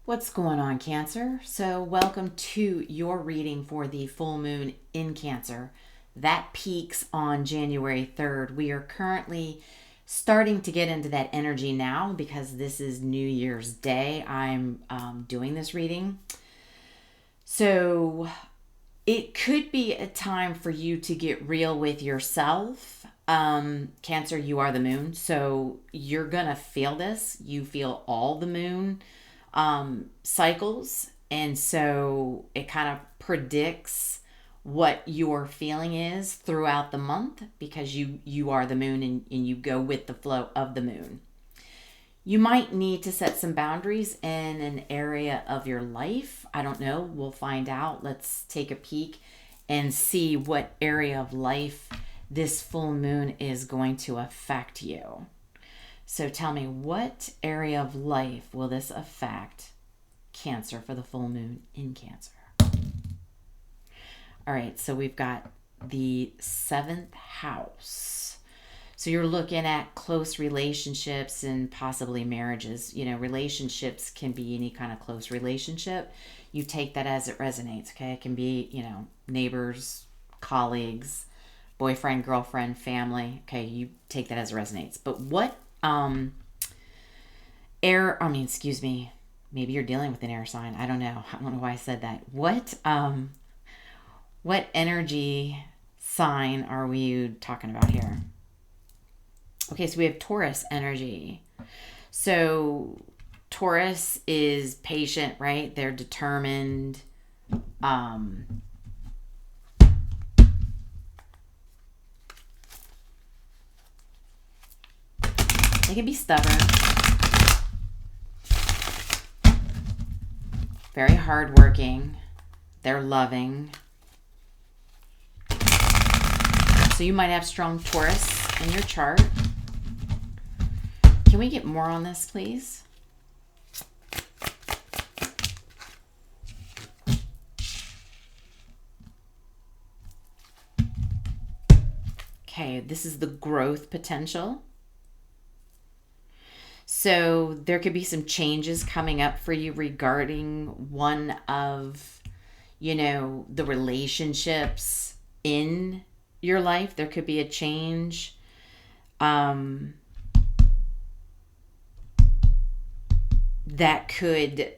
What's going on, Cancer? So welcome to your reading for the full moon in Cancer. That peaks on January 3rd. We are currently starting to get into that energy now because this is New Year's Day. I'm doing this reading. So it could be a time for you to get real with yourself. Cancer, you are the moon. So you're going to feel this. You feel all the moon cycles, and so it kind of predicts what your feeling is throughout the month because you are the moon and you go with the flow of the moon. You might need to set some boundaries in an area of your life. I don't know, we'll find out. Let's take a peek and see what area of life this full moon is going to affect you. So tell me, what area of life will this affect Cancer for the full moon in Cancer? All right, so we've got the 7th house. So you're looking at close relationships and possibly marriages. You know, relationships can be any kind of close relationship. You take that as it resonates, okay? It can be, you know, neighbors, colleagues, boyfriend, girlfriend, family. Okay, you take that as it resonates. But what maybe you're dealing with an air sign. I don't know why I said that. What energy sign are we talking about here? Okay, so we have Taurus energy. So Taurus is patient, right? They're determined. They can be stubborn, very hardworking, they're loving. So you might have strong Taurus in your chart. Can we get more on this, please? Okay, this is the growth potential. So there could be some changes coming up for you regarding one of, you know, the relationships in your life. There could be a change. That could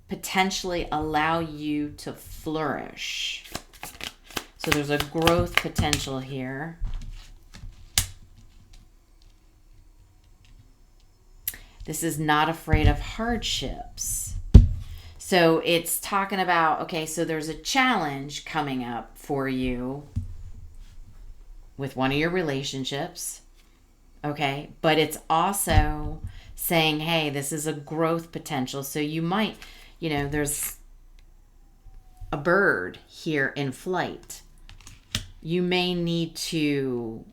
potentially allow you to flourish. So there's a growth potential here. This is not afraid of hardships. So it's talking about, okay, so there's a challenge coming up for you with one of your relationships, okay? But it's also saying, hey, this is a growth potential. So you might, you know, there's a bird here in flight. You may need to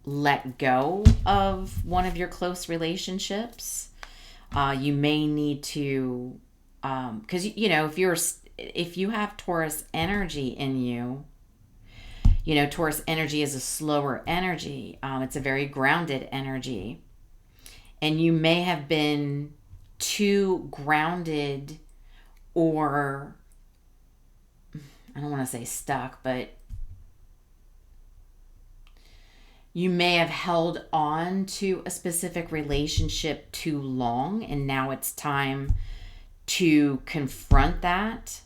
let go of one of your close relationships. You may need to, because you know, if you have Taurus energy in you, you know, Taurus energy is a slower energy. It's a very grounded energy, and you may have been too grounded, or I don't want to say stuck, but you may have held on to a specific relationship too long, and now it's time to confront that,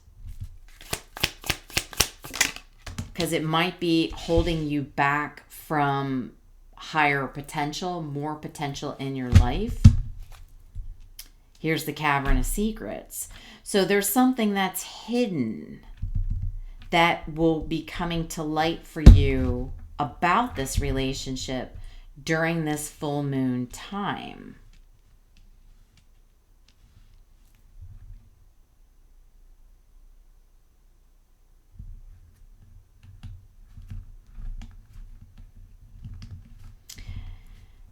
because it might be holding you back from higher potential, more potential in your life. Here's the Cavern of Secrets. So there's something that's hidden that will be coming to light for you about this relationship during this full moon time.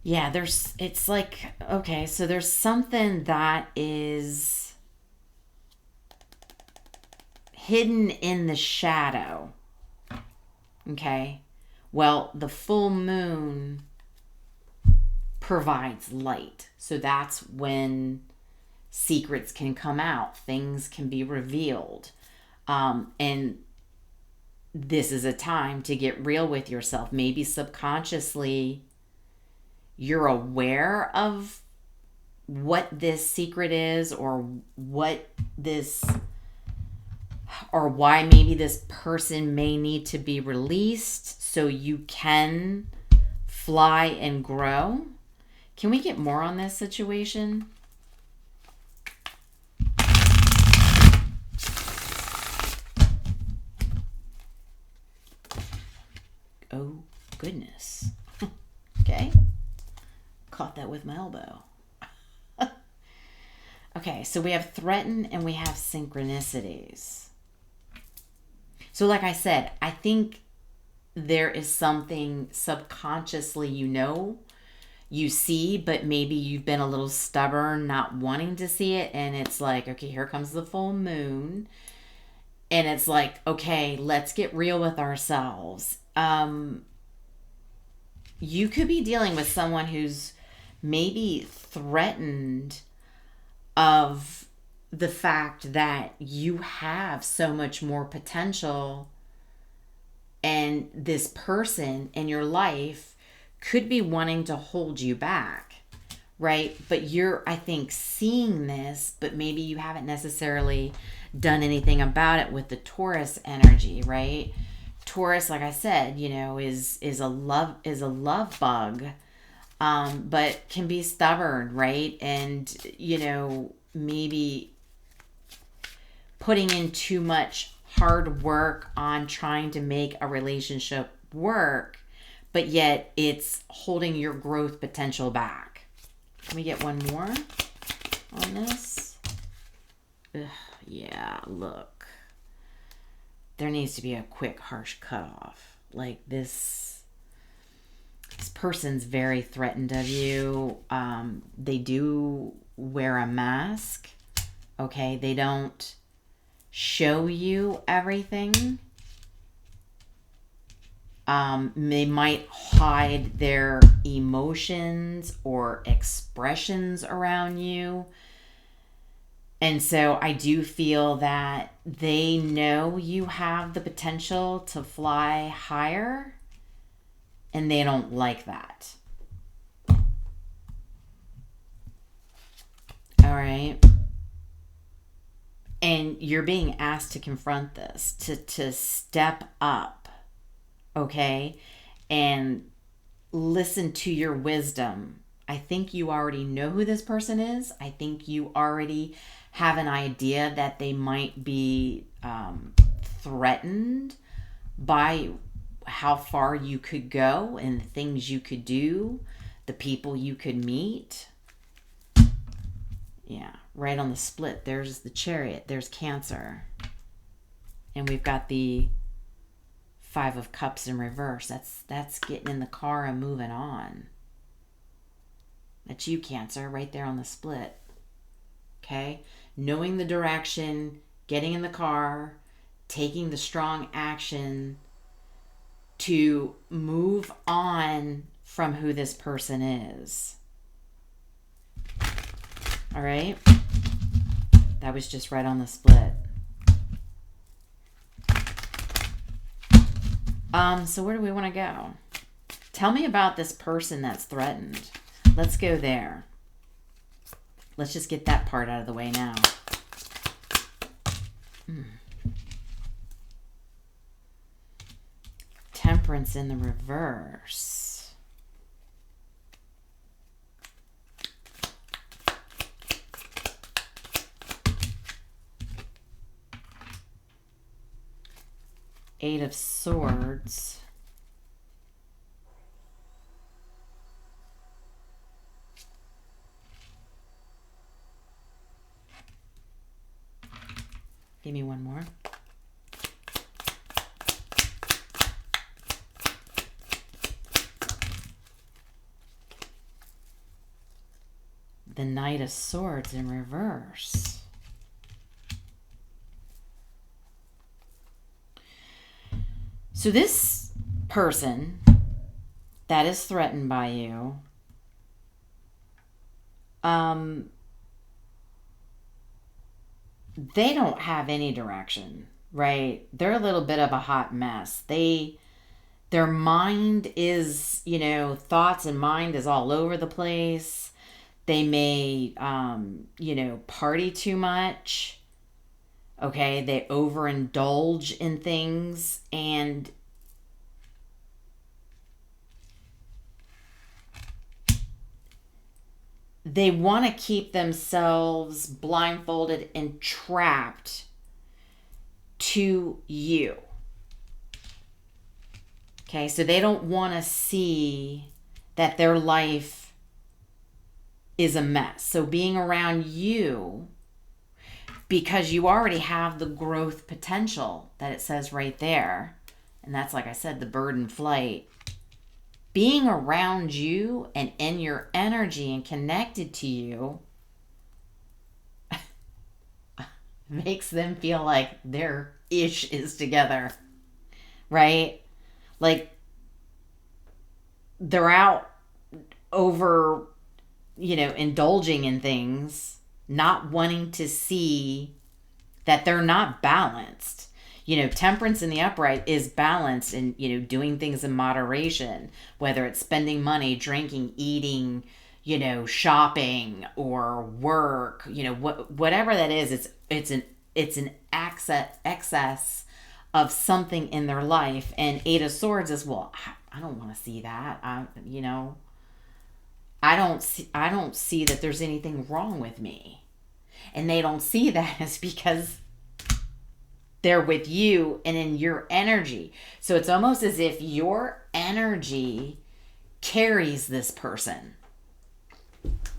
Yeah, it's like, okay, so there's something that is hidden in the shadow. Okay? Well, the full moon provides light. So that's when secrets can come out, things can be revealed. And this is a time to get real with yourself. Maybe subconsciously you're aware of what this secret is, or what this, or why maybe this person may need to be released so you can fly and grow. Can we get more on this situation? Oh, goodness. Okay. Caught that with my elbow. Okay, so we have threaten and we have synchronicities. So like I said, I think there is something subconsciously you see, but maybe you've been a little stubborn, not wanting to see it. And it's like, okay, here comes the full moon. And it's like, okay, let's get real with ourselves. You could be dealing with someone who's maybe threatened of the fact that you have so much more potential, and this person in your life could be wanting to hold you back, right? But you're, I think, seeing this, but maybe you haven't necessarily done anything about it with the Taurus energy, right? Taurus, like I said, is a love bug. But can be stubborn, right? And, maybe putting in too much hard work on trying to make a relationship work, but yet it's holding your growth potential back. Let me get one more on this. Ugh, yeah, look. There needs to be a quick, harsh cutoff. Like this person's very threatened of you. They do wear a mask. Okay, they don't show you everything. They might hide their emotions or expressions around you. And so I do feel that they know you have the potential to fly higher, and they don't like that. All right. And you're being asked to confront this, to step up, okay? And listen to your wisdom. I think you already know who this person is. I think you already have an idea that they might be threatened by how far you could go and the things you could do, the people you could meet. Yeah, right on the split. There's the Chariot. There's Cancer. And we've got the Five of Cups in reverse. That's getting in the car and moving on. That's you, Cancer, right there on the split. Okay? Knowing the direction, getting in the car, taking the strong action to move on from who this person is. All right? That was just right on the split. So where do we want to go? Tell me about this person that's threatened. Let's go there. Let's just get that part out of the way now. Temperance in the reverse. Eight of Swords. Give me one more. The Knight of Swords in reverse. So this person that is threatened by you, they don't have any direction, right? They're a little bit of a hot mess. Their mind is, thoughts and mind is all over the place. They may, party too much. Okay, they overindulge in things, and they want to keep themselves blindfolded and trapped to you. Okay, so they don't want to see that their life is a mess. So being around you, because you already have the growth potential that it says right there, and that's, like I said, the bird in flight, being around you and in your energy and connected to you makes them feel like their ish is together, right? Like they're out over, indulging in things, not wanting to see that they're not balanced. Temperance in the upright is balanced and, doing things in moderation, whether it's spending money, drinking, eating, shopping or work, whatever that is, it's an excess of something in their life. And Eight of Swords is, well, I don't want to see that. I don't see that there's anything wrong with me. And they don't see that as because they're with you and in your energy. So it's almost as if your energy carries this person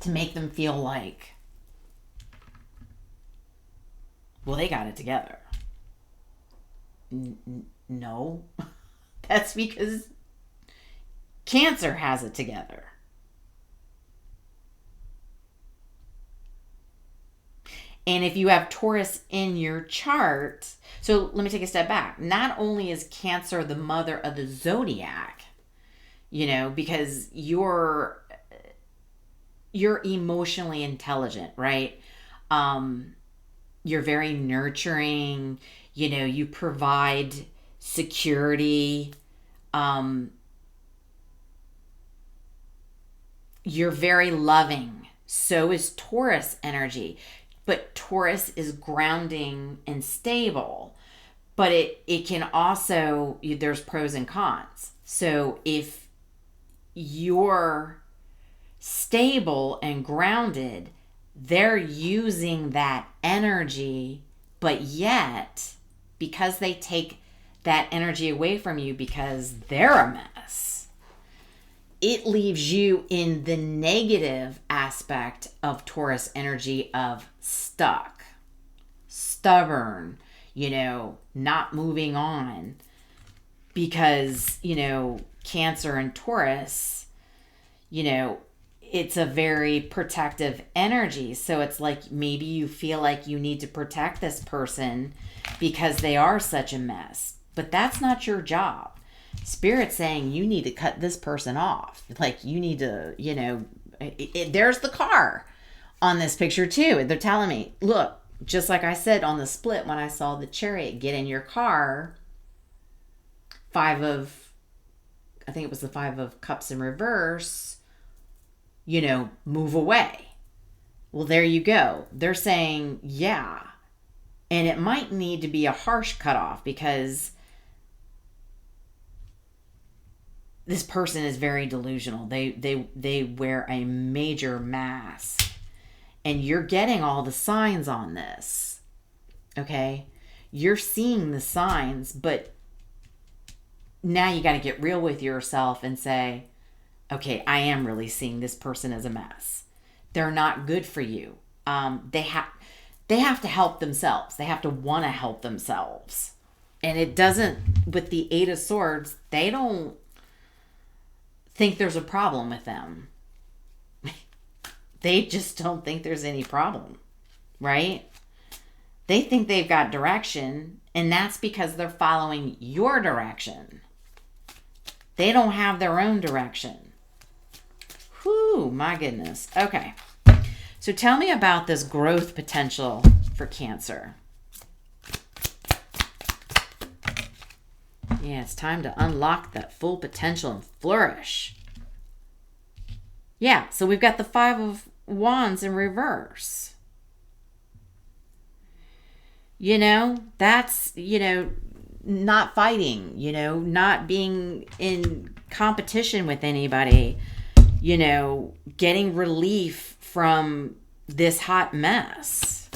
to make them feel like, well, they got it together. No, that's because Cancer has it together. And if you have Taurus in your chart, so let me take a step back. Not only is Cancer the mother of the zodiac, because you're emotionally intelligent, right? You're very nurturing, you provide security. You're very loving. So is Taurus energy. But Taurus is grounding and stable. But it can also, there's pros and cons. So if you're stable and grounded, they're using that energy, but yet, because they take that energy away from you because they're a mess, it leaves you in the negative aspect of Taurus energy of stuck, stubborn, not moving on. Because, Cancer and Taurus, it's a very protective energy. So it's like maybe you feel like you need to protect this person because they are such a mess. But that's not your job. Spirit's saying you need to cut this person off. Like you need to, there's the car on this picture too. They're telling me, look, just like I said on the split when I saw the Chariot, get in your car. I think it was the Five of Cups in reverse, move away. Well, there you go. They're saying, yeah. And it might need to be a harsh cutoff because this person is very delusional. They wear a major mask. And you're getting all the signs on this. Okay? You're seeing the signs, but now you got to get real with yourself and say, okay, I am really seeing this person as a mess. They're not good for you. They have to help themselves. They have to want to help themselves. And it doesn't, with the Eight of Swords, they don't think there's a problem with them. They just don't think there's any problem, right? They think they've got direction, and that's because they're following your direction. They don't have their own direction. Whew, my goodness. Okay. So tell me about this growth potential for Cancer. Yeah, it's time to unlock that full potential and flourish. Yeah, so we've got the Five of Wands in reverse. That's, not fighting, not being in competition with anybody, getting relief from this hot mess,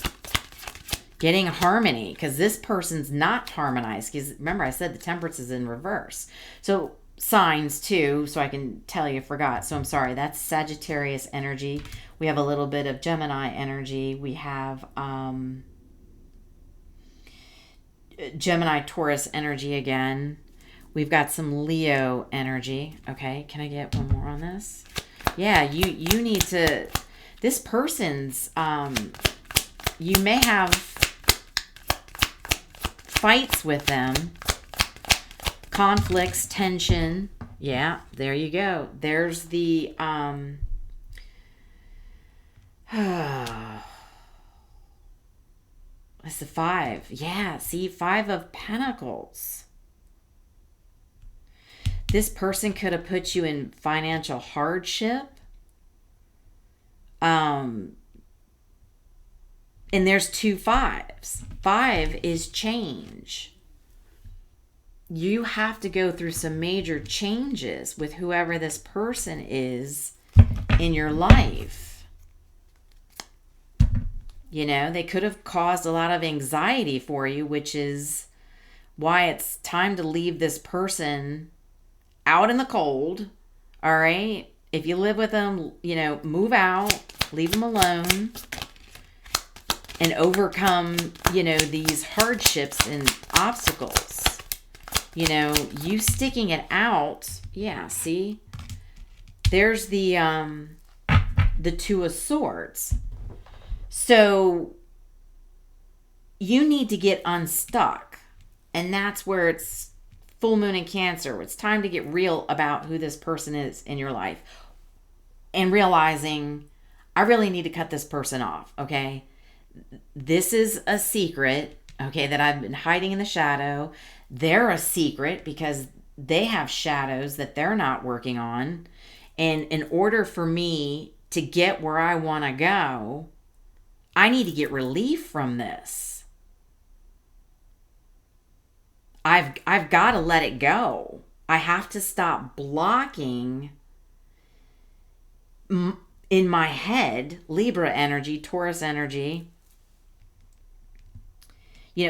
getting harmony, because this person's not harmonized. Because remember, I said the Temperance is in reverse. So signs too, so I can tell you, forgot. So I'm sorry, that's Sagittarius energy. We have a little bit of Gemini energy. We have Gemini, Taurus energy again. We've got some Leo energy. Okay, can I get one more on this? Yeah, you need to, this person's, you may have fights with them, conflicts, tension. Yeah, there you go. There's the, it's the 5. Yeah, see, 5 of Pentacles. This person could have put you in financial hardship. And there's 2 5s. 5 is change. You have to go through some major changes with whoever this person is in your life. They could have caused a lot of anxiety for you, which is why it's time to leave this person out in the cold. All right. If you live with them, move out, leave them alone, and overcome, these hardships and obstacles. You sticking it out. Yeah. See, there's the 2 of Swords. So you need to get unstuck. And that's where it's full moon in Cancer. It's time to get real about who this person is in your life. And realizing, I really need to cut this person off, okay? This is a secret, okay, that I've been hiding in the shadow. They're a secret because they have shadows that they're not working on. And in order for me to get where I want to go, I need to get relief from this. I've got to let it go. I have to stop blocking in my head, Libra energy, Taurus energy.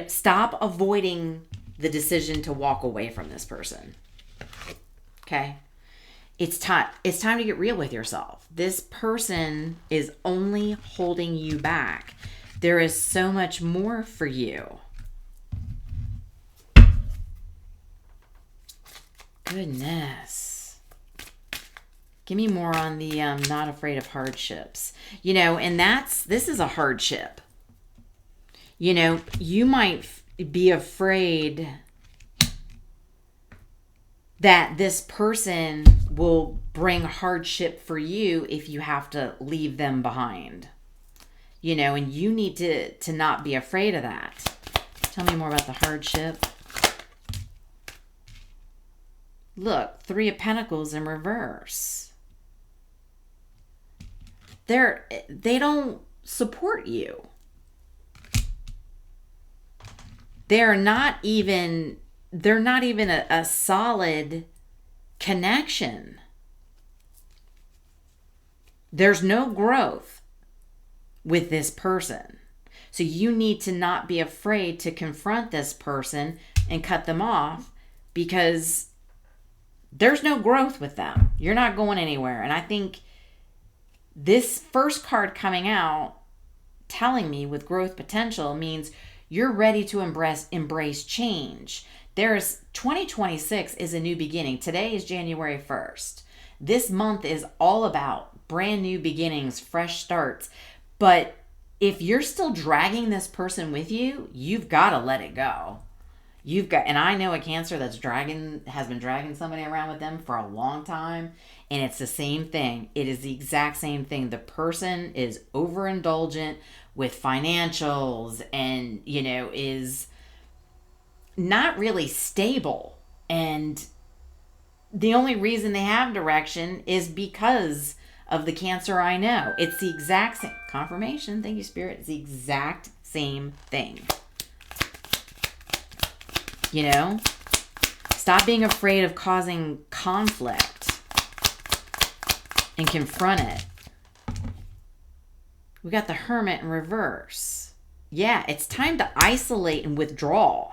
Stop avoiding the decision to walk away from this person. Okay? It's time to get real with yourself. This person is only holding you back. There is so much more for you. Goodness. Give me more on the not afraid of hardships. And this is a hardship. You might be afraid that this person will bring hardship for you if you have to leave them behind. And you need to not be afraid of that. Tell me more about the hardship. Look, 3 of Pentacles in reverse. They don't support you. They're not even a solid connection. There's no growth with this person. So you need to not be afraid to confront this person and cut them off, because there's no growth with them. You're not going anywhere. And I think this first card coming out telling me with growth potential means you're ready to embrace change. 2026 is a new beginning. Today is January 1st. This month is all about brand new beginnings, fresh starts. But if you're still dragging this person with you, you've got to let it go. And I know a Cancer has been dragging somebody around with them for a long time, and it's the same thing. It is the exact same thing. The person is overindulgent with financials and, you know, is not really stable. And the only reason they have direction is because of the Cancer I know. It's the exact same confirmation. Thank you, Spirit. It's the exact same thing. You know, stop being afraid of causing conflict and confront it. We got the Hermit in reverse. Yeah, it's time to isolate and withdraw.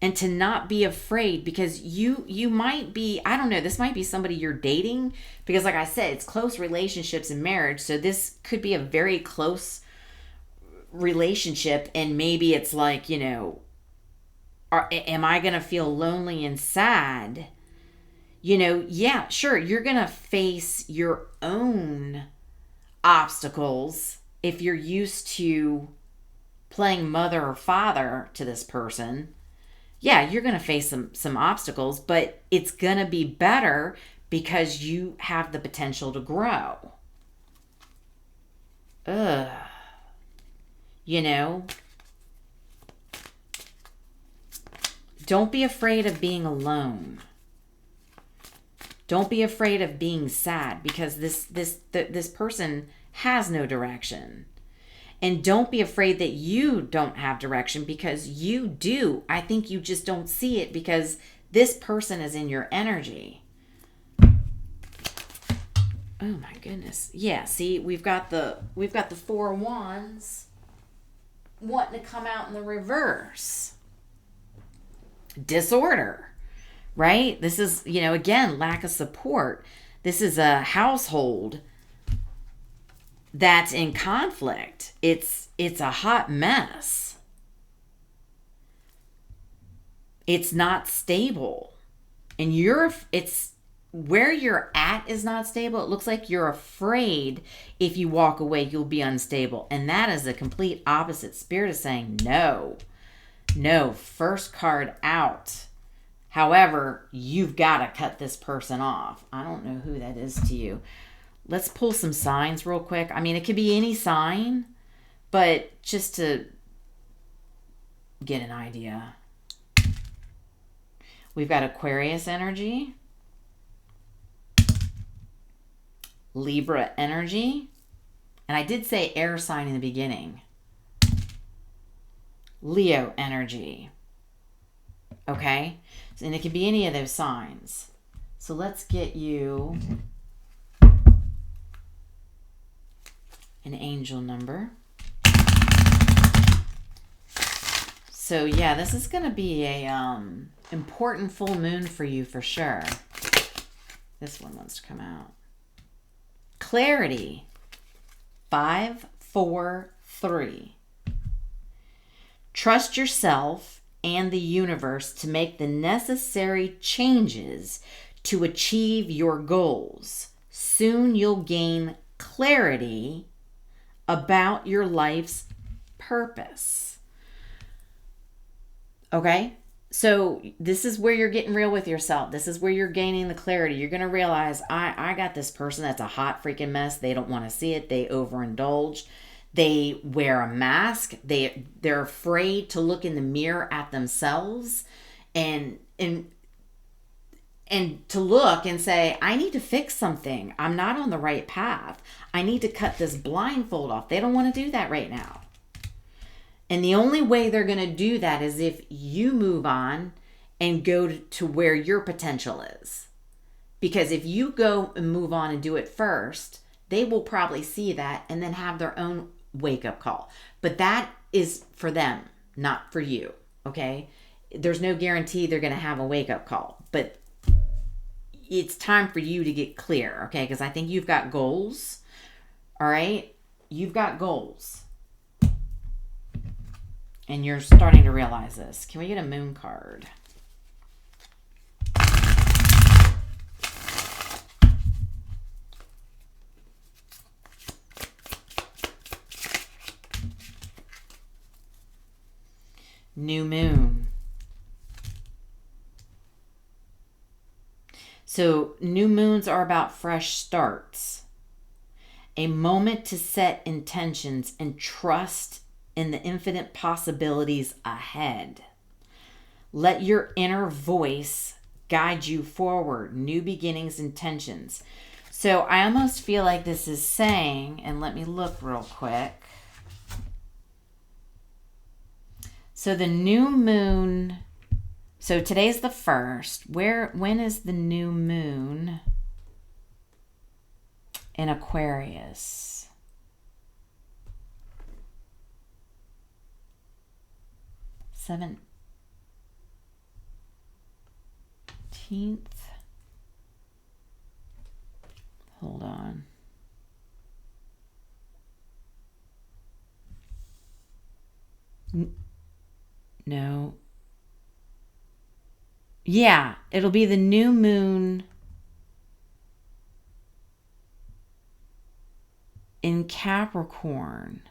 And to not be afraid, because you might be, I don't know, this might be somebody you're dating, because like I said, it's close relationships and marriage. So this could be a very close relationship, and maybe it's like, you know, am I going to feel lonely and sad? You know, yeah, sure, you're going to face your own obstacles if you're used to playing mother or father to this person. Yeah, you're going to face some obstacles, but it's going to be better because you have the potential to grow. You know, don't be afraid of being alone. Don't be afraid of being sad, because this person has no direction. And don't be afraid that you don't have direction, because you do. I think you just don't see it because this person is in your energy. Oh my goodness. Yeah, see, we've got the Four of Wands wanting to come out in the reverse. Disorder, right? This is, you know, again, lack of support. This is a household that's in conflict. It's a hot mess. It's not stable. And it's where you're at is not stable. It looks like you're afraid if you walk away, you'll be unstable. And that is the complete opposite. Spirit is saying no. No, first card out. However, you've got to cut this person off. I don't know who that is to you. Let's pull some signs real quick. I mean, it could be any sign, but just to get an idea. We've got Aquarius energy, Libra energy, and I did say air sign in the beginning. Leo energy. Okay? And it could be any of those signs. So let's get you an angel number. So yeah, this is going to be a important full moon for you for sure. This one wants to come out. Clarity. 5, 4, 3. Trust yourself and the universe to make the necessary changes to achieve your goals. Soon you'll gain clarity about your life's purpose. Okay? So this is where you're getting real with yourself. This is where you're gaining the clarity. You're going to realize, I got this person that's a hot freaking mess. They don't want to see it. They overindulge. They wear a mask. They're afraid to look in the mirror at themselves and to look and say, I need to fix something. I'm not on the right path. I need to cut this blindfold off. They don't want to do that right now. And the only way they're going to do that is if you move on and go to where your potential is. Because if you go and move on and do it first, they will probably see that and then have their own wake-up call. But that is for them, not for you, okay? There's no guarantee they're going to have a wake-up call. But it's time for you to get clear, okay? Because I think you've got goals, all right? You've got goals. And you're starting to realize this. Can we get a moon card? New moon. So new moons are about fresh starts. a moment to set intentions and trust in the infinite possibilities ahead. Let your inner voice guide you forward, new beginnings, intentions. So I almost feel like this is saying, and let me look real quick. So the new moon, so today's the 1st. When is the new moon in Aquarius? Seventeenth. Hold on. No. Yeah, it'll be the new moon in Capricorn,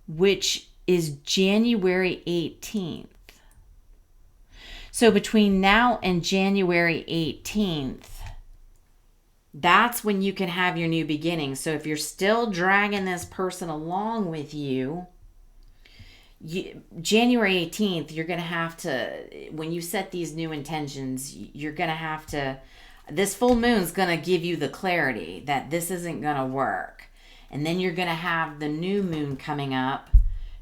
which is January 18th. So between now and January 18th, that's when you can have your new beginning. So if you're still dragging this person along with you, January 18th, you're going to have to, when you set these new intentions, you're going to have to, this full moon's going to give you the clarity that this isn't going to work. And then you're going to have the new moon coming up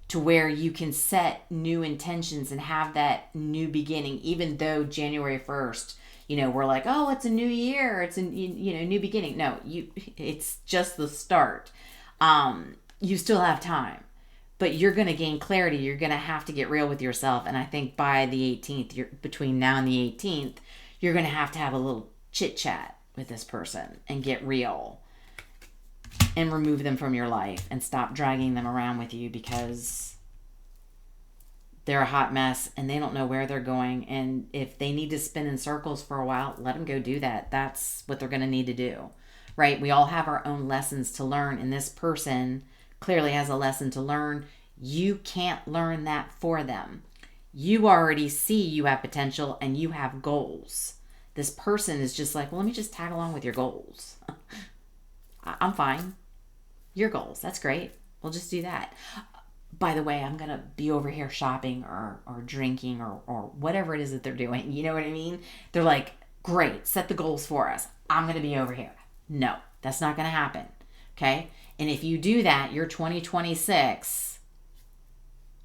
to where you can set new intentions and have that new beginning, even though January 1st, we're like, oh, it's a new year. It's a, new beginning. No, it's just the start. You still have time, but you're going to gain clarity. You're going to have to get real with yourself. And I think by the 18th, between now and the 18th, you're going to have a little chit chat with this person and get real and remove them from your life and stop dragging them around with you, because they're a hot mess and they don't know where they're going. And if they need to spin in circles for a while, let them go do that. That's what they're going to need to do, right? We all have our own lessons to learn, and this person clearly has a lesson to learn. You can't learn that for them. You already see you have potential and you have goals. This person is just like, well, let me just tag along with your goals. I'm fine. Your goals, that's great. We'll just do that. By the way, I'm going to be over here shopping or drinking or whatever it is that they're doing. You know what I mean? They're like, great, set the goals for us. I'm going to be over here. No, that's not going to happen. Okay? And if you do that, your 2026,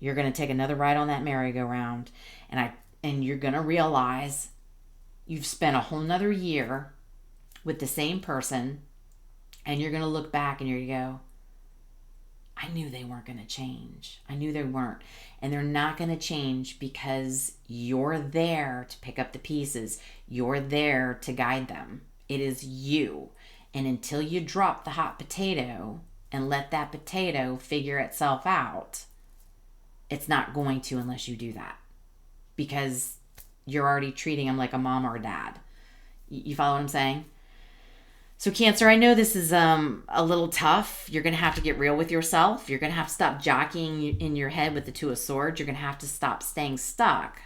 you're going to take another ride on that merry-go-round. And you're going to realize you've spent a whole nother year with the same person. And you're going to look back and you're going to go, I knew they weren't going to change. I knew they weren't. And they're not going to change because you're there to pick up the pieces. You're there to guide them. It is you. And until you drop the hot potato and let that potato figure itself out, it's not going to unless you do that. Because you're already treating them like a mom or a dad. You follow what I'm saying? So Cancer, I know this is a little tough. You're going to have to get real with yourself. You're going to have to stop jockeying in your head with the Two of Swords. You're going to have to stop staying stuck.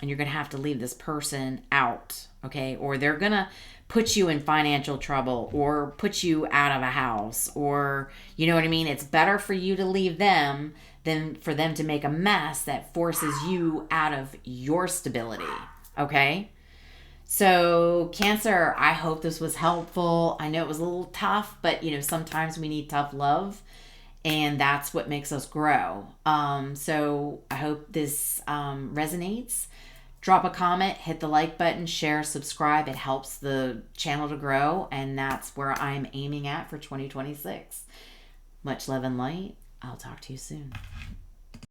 And you're going to have to leave this person out, okay? Or they're going to put you in financial trouble or put you out of a house, or, you know what I mean? It's better for you to leave them than for them to make a mess that forces you out of your stability, okay? So Cancer, I hope this was helpful. I know it was a little tough, but sometimes we need tough love, and that's what makes us grow. So I hope this resonates. Drop a comment, hit the like button, share, subscribe. It helps the channel to grow, and that's where I'm aiming at for 2026. Much love and light. I'll talk to you soon.